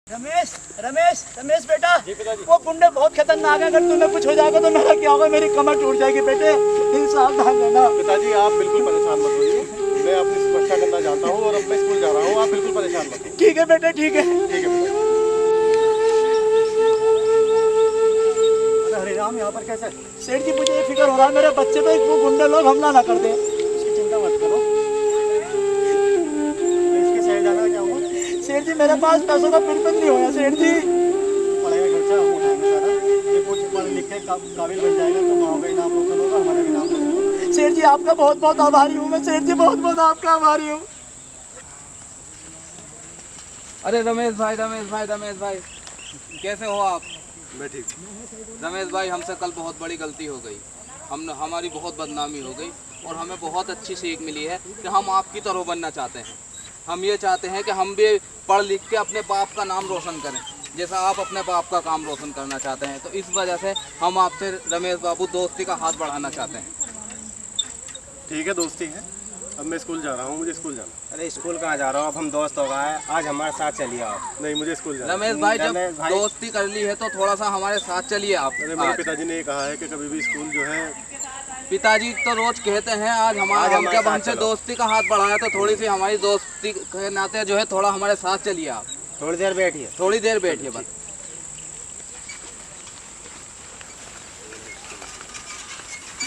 रमेश रमेश रमेश बेटा, वो गुंडे बहुत खतरनाक है। अगर तुम्हें कुछ हो जाएगा तो मेरा क्या होगा? मेरी कमर टूट जाएगी बेटे, सावधान रहना। पिताजी आप बिल्कुल परेशान मत होइए, मैं अपनी सुरक्षा करना जानता हूँ और अब मैं स्कूल जा रहा हूँ, आप बिल्कुल परेशान मत होइए। ठीक है बेटे, ठीक है। ठीक है पिताजी। अरे हरे राम, यहाँ पर कैसे? सेठ जी मुझे ये फिक्र हो रहा है मेरे बच्चे पे वो गुंडे लोग हमला ना कर दे। इसकी चिंता मत करो। इसके शहर जाना क्या हुआ? सेठ जी मेरे पास पैसों का बिल्कुल नहीं होगा सेठ जी। पढ़ेगा खर्चा हम उठाएंगे सारा। ये कुछ पढ़ लिख के काबिल बन जाएगा तो गाँव का इनाम रोशन होगा, हमारा भी नाम रोशन होगा। सेठ जी आपका बहुत बहुत आभारी हूँ मैं, सेठ जी बहुत बहुत आपका आभारी हूँ। अरे रमेश भाई कैसे हो आप? मैं ठीक। रमेश भाई हमसे कल बहुत बड़ी गलती हो गई, हमारी बहुत बदनामी हो गई और हमें बहुत अच्छी सीख मिली है कि हम आपकी तरह बनना चाहते हैं। हम ये चाहते हैं कि हम भी पढ़ लिख के अपने बाप का नाम रोशन करें जैसा आप अपने बाप का काम रोशन करना चाहते हैं। तो इस वजह से हम आपसे रमेश बाबू दोस्ती का हाथ बढ़ाना चाहते हैं। ठीक है, दोस्ती है। अब मैं स्कूल जा रहा हूँ, मुझे स्कूल जाना। अरे स्कूल कहाँ जा रहा हूँ, अब हम दोस्त हो गए, आज हमारे साथ चलिए आप। नहीं, मुझे स्कूल जाना। रमेश भाई जब दोस्ती कर ली है तो थोड़ा सा हमारे साथ चलिए आप। अरे मेरे पिताजी ने ये कहा है कि कभी भी स्कूल जो है, पिताजी तो रोज कहते हैं आज जब हमसे दोस्ती का हाथ बढ़ाया तो थोड़ी सी हमारी दोस्ती के नाते जो है थोड़ा हमारे साथ चलिए आप। थोड़ी देर बैठिए, थोड़ी देर बैठिए बस।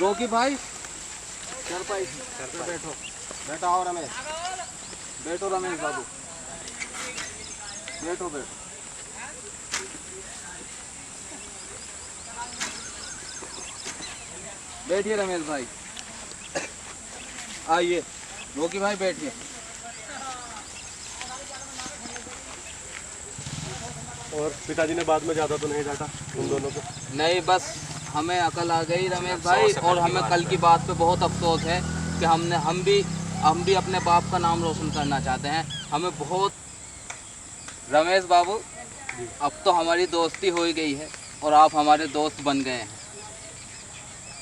रोकी भाई चल पाई बैठो। बैठो आओ रमेश। बैठो रमेश बाबू, बैठो बैठो। बैठिए रमेश भाई, आइए। रोकी भाई बैठिए। और पिताजी ने बाद में ज़्यादा तो नहीं डांटा उन दोनों को? नहीं, बस हमें अकल आ गई रमेश भाई, और हमें कल की बात पे बहुत अफसोस है कि हम भी अपने बाप का नाम रोशन करना चाहते हैं। हमें बहुत रमेश बाबू, अब तो हमारी दोस्ती हो ही गई है और आप हमारे दोस्त बन गए हैं,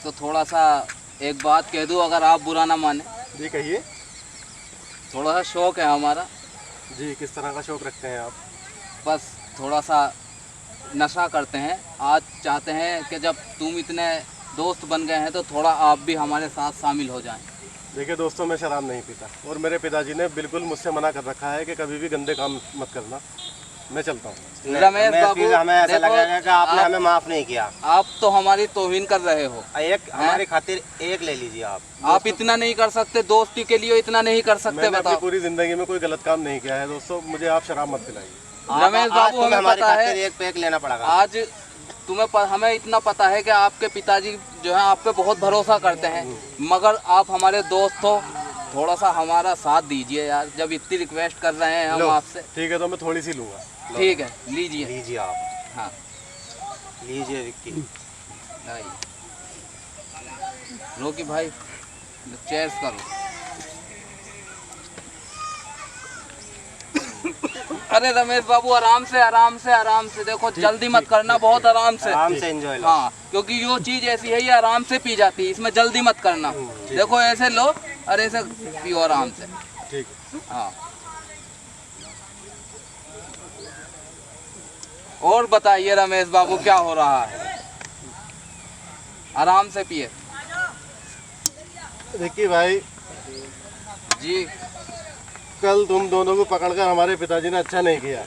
तो थोड़ा सा एक बात कह दूं, अगर आप बुरा ना माने। जी कहिए। थोड़ा सा शौक है हमारा। जी, किस तरह का शौक रखते हैं आप? बस थोड़ा सा नशा करते हैं। आज चाहते हैं कि जब तुम इतने दोस्त बन गए हैं तो थोड़ा आप भी हमारे साथ शामिल हो जाएं। देखिए दोस्तों, मैं शराब नहीं पीता और मेरे पिताजी ने बिल्कुल मुझसे मना कर रखा है कि कभी भी गंदे काम मत करना। मैं चलता हूँ। रमेश बाबू, हमें ऐसा लगेगा कि आपने हमें माफ नहीं किया। आप तो हमारी तौहीन कर रहे हो। एक हमारी खातिर एक ले लीजिए आप इतना नहीं कर सकते, दोस्ती के लिए इतना नहीं कर सकते? मैंने अपनी बताओ। पूरी जिंदगी में कोई गलत काम नहीं किया है दोस्तों, मुझे आप शराब मत पिलाइए। रमेश बाबू, हमें पता है एक पैक लेना पड़ेगा आज हमें इतना पता है कि आपके पिताजी जो है आप पे बहुत भरोसा करते हैं, मगर आप हमारे दोस्त हो, थोड़ा सा हमारा साथ दीजिए यार, जब इतनी रिक्वेस्ट कर रहे हैं हम आपसे। ठीक है, तो मैं थोड़ी सी लूँगा। ठीक है, लीजिए लीजिए आप। हाँ लीजिए विक्की। रोकी भाई, चेयर्स करो। अरे रमेश बाबू, आराम से देखो, जल्दी मत करना, बहुत आराम से एंजॉय लो। हाँ, क्योंकि यो चीज ऐसी है, ये आराम से पी जाती है, इसमें जल्दी मत करना। देखो ऐसे लो और ऐसे पियो आराम से। ठीक। हाँ, और बताइए रमेश बाबू, क्या हो रहा है? आराम से पिए। विक्की भाई जी, कल तुम दोनों को पकड़कर हमारे पिताजी ने अच्छा नहीं किया।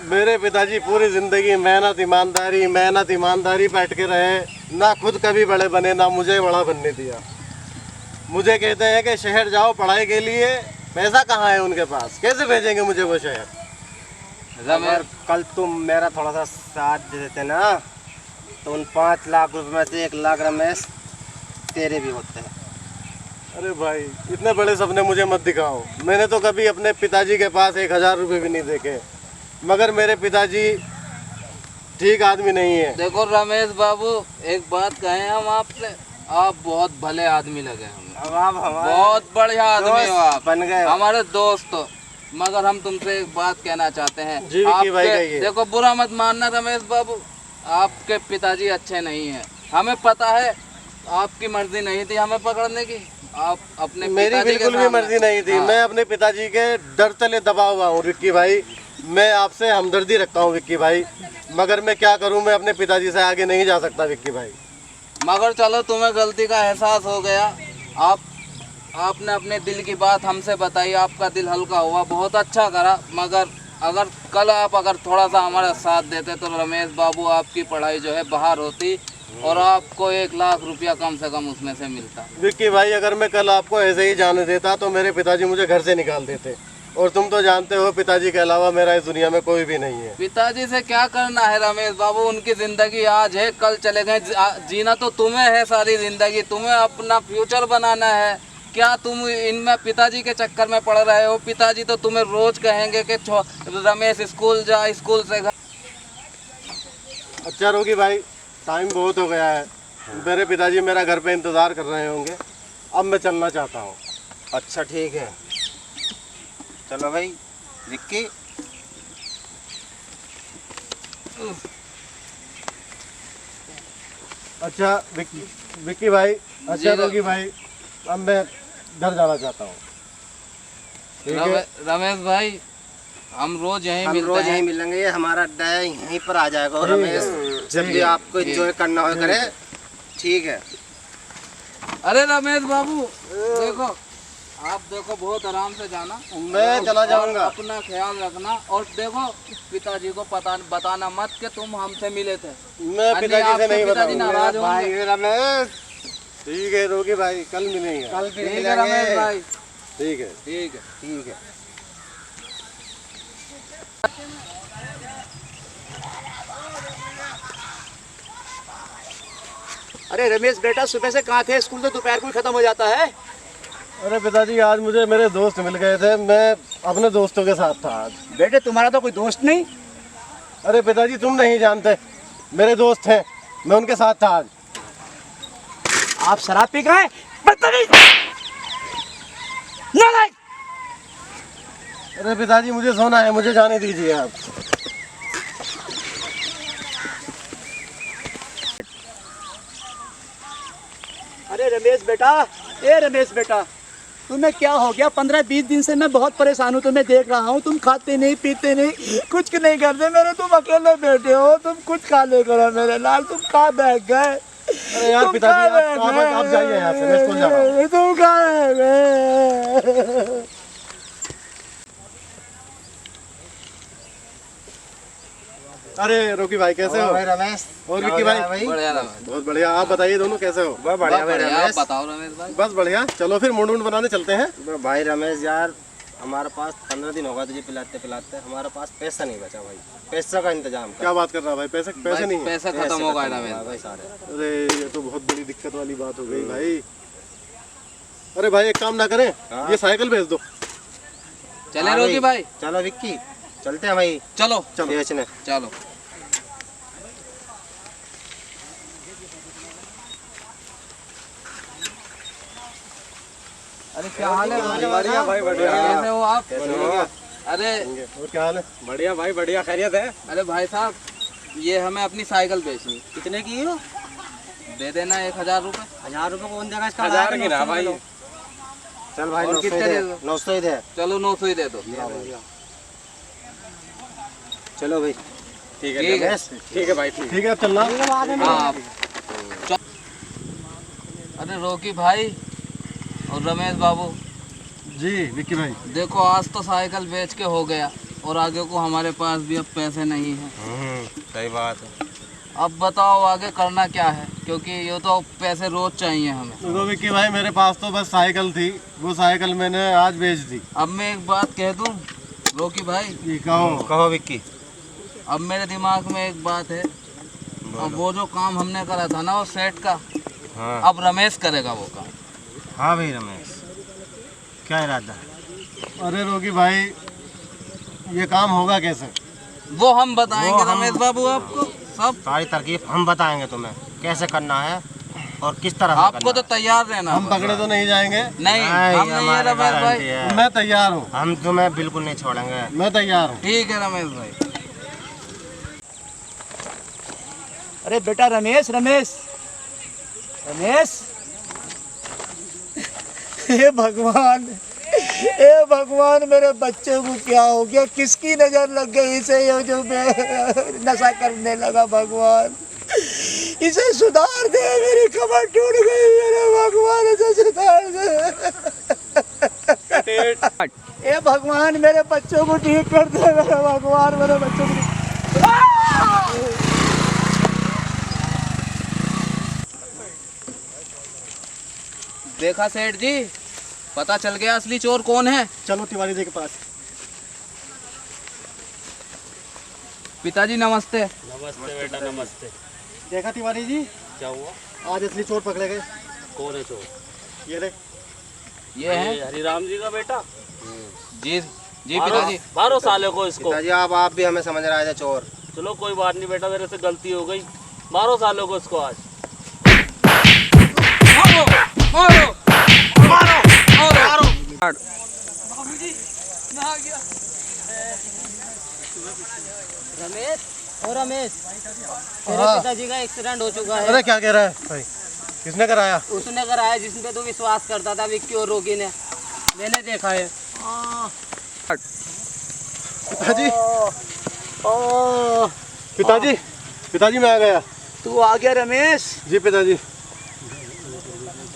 मेरे पिताजी पूरी जिंदगी मेहनत ईमानदारी बैठ के रहे, ना खुद कभी बड़े बने, ना मुझे बड़ा बनने दिया। मुझे कहते हैं कि शहर जाओ पढ़ाई के लिए, पैसा कहाँ है उनके पास, कैसे भेजेंगे मुझे वो शहर? अगर कल तुम मेरा थोड़ा सा साथ दे देते ना, तो उन 5 लाख रुपए में से 1 लाख रमेश तेरे भी होते हैं। अरे भाई, इतने बड़े सपने मुझे मत दिखाओ। मैंने तो कभी अपने पिताजी के पास 1000 रुपये भी नहीं देखे, मगर मेरे पिताजी ठीक आदमी नहीं है। देखो रमेश बाबू, एक बात कहें हम आपसे, आप बहुत भले आदमी लगे हमें। अब आप हमारे बहुत बढ़िया आदमी हो आप, बन गए हमारे दोस्त हो। मगर हम तुमसे एक बात कहना चाहते हैं। जी विक्की भाई, कहिए। देखो बुरा मत मानना रमेश बाबू, आपके पिताजी अच्छे नहीं हैं। हमें पता है आपकी मर्जी नहीं थी हमें पकड़ने की, आप अपने मेरी पिताजी के बिल्कुल भी सामने- मर्जी नहीं थी। हाँ। मैं अपने पिताजी के डर तले दबा हुआ हूँ विक्की भाई। मैं आपसे हमदर्दी रखता हूँ विक्की भाई, मगर मैं क्या करूँ, मैं अपने पिताजी से आगे नहीं जा सकता विक्की भाई। मगर चलो तुम्हें गलती का एहसास हो गया। आपने अपने दिल की बात हमसे बताई, आपका दिल हल्का हुआ, बहुत अच्छा करा। मगर अगर कल आप थोड़ा सा हमारा साथ देते तो रमेश बाबू आपकी पढ़ाई जो है बाहर होती और आपको 1 लाख रुपया कम से कम उसमें से मिलता। विक्की भाई, अगर मैं कल आपको ऐसे ही जाने देता तो मेरे पिताजी मुझे घर से निकाल देते, और तुम तो जानते हो पिताजी के अलावा मेरा इस दुनिया में कोई भी नहीं है। पिताजी से क्या करना है रमेश बाबू, उनकी जिंदगी आज है कल चले गए। जीना तो तुम्हें है सारी जिंदगी, तुम्हें अपना फ्यूचर बनाना है। क्या तुम इनमें पिताजी के चक्कर में पड़ रहे हो? पिताजी तो तुम्हें रोज कहेंगे कि रमेश स्कूल जा, स्कूल से घर। अच्छा रोगी भाई, टाइम बहुत हो गया है, मेरे पिताजी मेरा घर पे इंतज़ार कर रहे होंगे, अब मैं चलना चाहता हूँ। अच्छा ठीक है, चलो भाई विक्की। अच्छा विक्की भाई, अच्छा जी, रोगी भाई, अब मैं घर जाना चाहता हूँ। ठीक है? रमेश भाई, हम रोज यहीं हम मिलते रोज हैं। यहीं मिलेंगे, ये हमारा अड्डा है, यहीं पर आ जाएगा। और रमेश जब भी आपको एंजॉय करना हो करे, ठीक है। अरे रमेश बाबू देखो, आप देखो बहुत आराम से जाना। मैं चला जाऊंगा। और अपना ख्याल रखना। और देखो पिताजी को बताना मत कि तुम हमसे मिले थे। मैं अन्य पिताजी से आपके नहीं पिताजी बताऊंगा। नाराज होंगे। भाई रमेश, ठीक है रोगी भाई, कल मिलेंगे। कल फिर ठीक है रमेश मिलेंगे। भाई, ठीक है। ठीक है। ठीक है। अरे रमेश बेटा, सुबह से कहाँ थे? स्कूल तो दोपहर को ही खत्म हो जाता है। अरे पिताजी, आज मुझे मेरे दोस्त मिल गए थे, मैं अपने दोस्तों के साथ था आज। बेटे तुम्हारा तो कोई दोस्त नहीं। अरे पिताजी, तुम नहीं जानते, मेरे दोस्त हैं, मैं उनके साथ था आज। आप शराब पी गए? बदतमीज! नालायक! अरे पिताजी, मुझे सोना है, मुझे जाने दीजिए आप। अरे रमेश बेटा, ए रमेश बेटा, तुम्हें क्या हो गया? 15-20 दिन से मैं बहुत परेशान हूँ, तुम्हें देख रहा हूँ। तुम खाते नहीं, पीते नहीं, कुछ नहीं करते मेरे। तुम अकेले बैठे हो, तुम कुछ खा ले करो मेरे लाल। तुम कहाँ बैठ गए? अरे यार पिताजी, आप जाइए यहाँ से, मैं स्कूल जा रहा हूँ। तुम कहाँ गए? अरे रोकी भाई, कैसे हो? भाई रमेश और विक्की भाई? बढ़िया रमेश, बहुत बढ़िया। आप बताइए दोनों कैसे हो? बहुत बढ़िया भाई बढ़िया। आप रमेश। बताओ रमेश भाई। बस बढ़िया। चलो फिर मुंड बनाने चलते हैं। भाई रमेश यार, हमारे पास 15 दिन होगा तुझे पिलाते पिलाते, हमारे पास पैसा नहीं बचा भाई। पैसा का इंतजाम कर। क्या बात कर रहा है भाई? पैसे भाई, नहीं है? पैसा खत्म हो गया रमेश भाई भाई। सारे। अरे ये तो बहुत बड़ी दिक्कत वाली बात हो गई भाई। अरे भाई, एक काम ना करें, हाँ? ये साइकिल भेज दो। चले हाँ रोकी भाई, चलो विक्की, चलते हैं भाई चलो बेचने। चलो। अरे क्या हाल है? बढ़िया भाई, बढ़िया। कैसे हो आप? अरे और क्या हाल है? बढ़िया भाई, बढ़िया खैरियत है। अरे भाई साहब, ये हमें अपनी साइकिल बेचनी। कितने की हो? दे देना 1000 रुपए। 1000 रुपए कौन देगा इसका? 1000 की ना भाई। चल भाई, और 900 कितने ही दे दे, दो? 900 ही दे। चलो 900 ही दे दो। चलो भाई, ठीक है। ठीक है भाई, ठीक है, अब चलना। हाँ चल। अरे रोकी भाई और रमेश बाबू, जी विक्की भाई। देखो आज तो साइकिल बेच के हो गया और आगे को हमारे पास भी अब पैसे नहीं हैं। सही बात है। अब बताओ आगे करना क्या है, क्योंकि ये तो पैसे रोज चाहिए हमें। तो विक्की भाई, मेरे पास तो बस साइकिल थी, वो साइकिल मैंने आज बेच दी। अब मैं एक बात कह दूं रोकी भाई, ये कहो। कहो विक्की। अब मेरे दिमाग में एक बात है। अब वो जो काम हमने करा था ना वो सेट का, हाँ अब रमेश करेगा वो काम। हाँ भाई रमेश, क्या इरादा है? अरे रोकी भाई, ये काम होगा कैसे? वो हम बताएंगे वो हम- रमेश बाबू आपको सब। सारी तरकीब हम बताएंगे तुम्हें, कैसे करना है और किस तरह से आपको करना तो तैयार रहना हम होगा। पकड़े तो नहीं जाएंगे? नहीं है। हम नहीं है हमारी रमेश गारंटी भाई। है। मैं तैयार हूँ, हम तुम्हें बिल्कुल नहीं छोड़ेंगे। मैं तैयार हूँ। ठीक है रमेश भाई। अरे बेटा रमेश, रमेश, रमेश, हे भगवान, हे भगवान, मेरे बच्चे को क्या हो गया? किसकी नजर लग गई इसे, ये जो नशा करने लगा? भगवान इसे सुधार दे, मेरी कमर टूट गई, मेरे भगवान इसे सुधार दे। हे भगवान, मेरे बच्चों को ठीक कर दे, मेरे भगवान, मेरे बच्चों को। देखा सेठ जी, पता चल गया असली चोर कौन है। चलो तिवारी जी के पास। पिताजी नमस्ते। नमस्ते बेटा, नमस्ते। देखा तिवारी जी, क्या हुआ? आज असली चोर पकड़े गए। कौन है चोर? ये रे। ये है हरिराम जी का बेटा। जी जी पिताजी। मारो साले को इसको। पिताजी आप भी हमें समझ रहे थे चोर। चलो कोई बात नहीं बेटा, मेरे से गलती हो गई। मारो साले को इसको आज। मारो मारो मारो मारो। रमेश, तेरे पिताजी का एक्सीडेंट हो चुका है। अरे क्या कह रहा है भाई? किसने कराया? उसने कराया जिस पे तू विश्वास करता था, विक्की और रोगी ने। मैंने देखा है। पिताजी, पिताजी, पिताजी मैं आ गया। तू आ गया रमेश? जी पिताजी।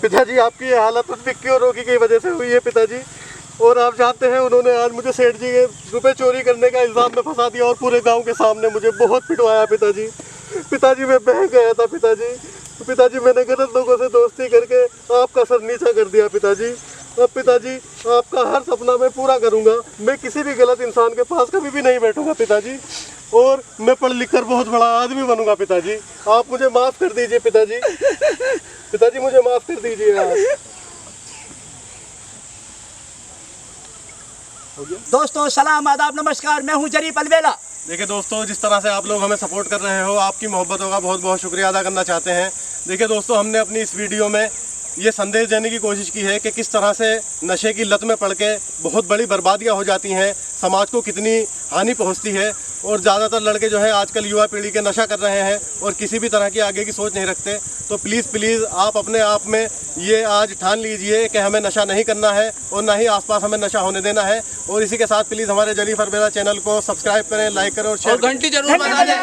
पिताजी आपकी ये हालत उस विक्की और रोगी की वजह से हुई है पिताजी। और आप जानते हैं उन्होंने आज मुझे सेठ जी के रुपए चोरी करने का इल्ज़ाम में फंसा दिया और पूरे गांव के सामने मुझे बहुत पिटवाया पिताजी। पिताजी मैं बह गया था पिताजी। पिताजी मैंने गलत लोगों से दोस्ती करके आपका सर नीचा कर दिया पिताजी। अब पिताजी आपका हर सपना मैं पूरा करूंगा। मैं किसी भी गलत इंसान के पास कभी भी नहीं बैठूंगा पिताजी। और मैं पढ़ लिख कर बहुत बड़ा आदमी बनूंगा पिताजी। आप मुझे माफ़ कर दीजिए पिताजी। पिताजी मुझे माफ़ कर दीजिए आप। दोस्तों सलाम, आदाब, नमस्कार, मैं हूँ जरीफ अलवेला। देखिए दोस्तों, जिस तरह से आप लोग हमें सपोर्ट कर रहे हो, आपकी मोहब्बतों का बहुत बहुत शुक्रिया अदा करना चाहते हैं। देखिए दोस्तों, हमने अपनी इस वीडियो में ये संदेश देने की कोशिश की है कि किस तरह से नशे की लत में पड़ के बहुत बड़ी बर्बादियां हो जाती हैं, समाज को कितनी हानि पहुंचती है। और ज़्यादातर लड़के जो है आजकल युवा पीढ़ी के नशा कर रहे हैं और किसी भी तरह की आगे की सोच नहीं रखते। तो प्लीज़ आप अपने आप में ये आज ठान लीजिए कि हमें नशा नहीं करना है और ना ही आसपास हमें नशा होने देना है। और इसी के साथ प्लीज़ हमारे जरीफ अलवेला चैनल को सब्सक्राइब करें, लाइक करें और शेयर और घंटी जरूर बजा दें।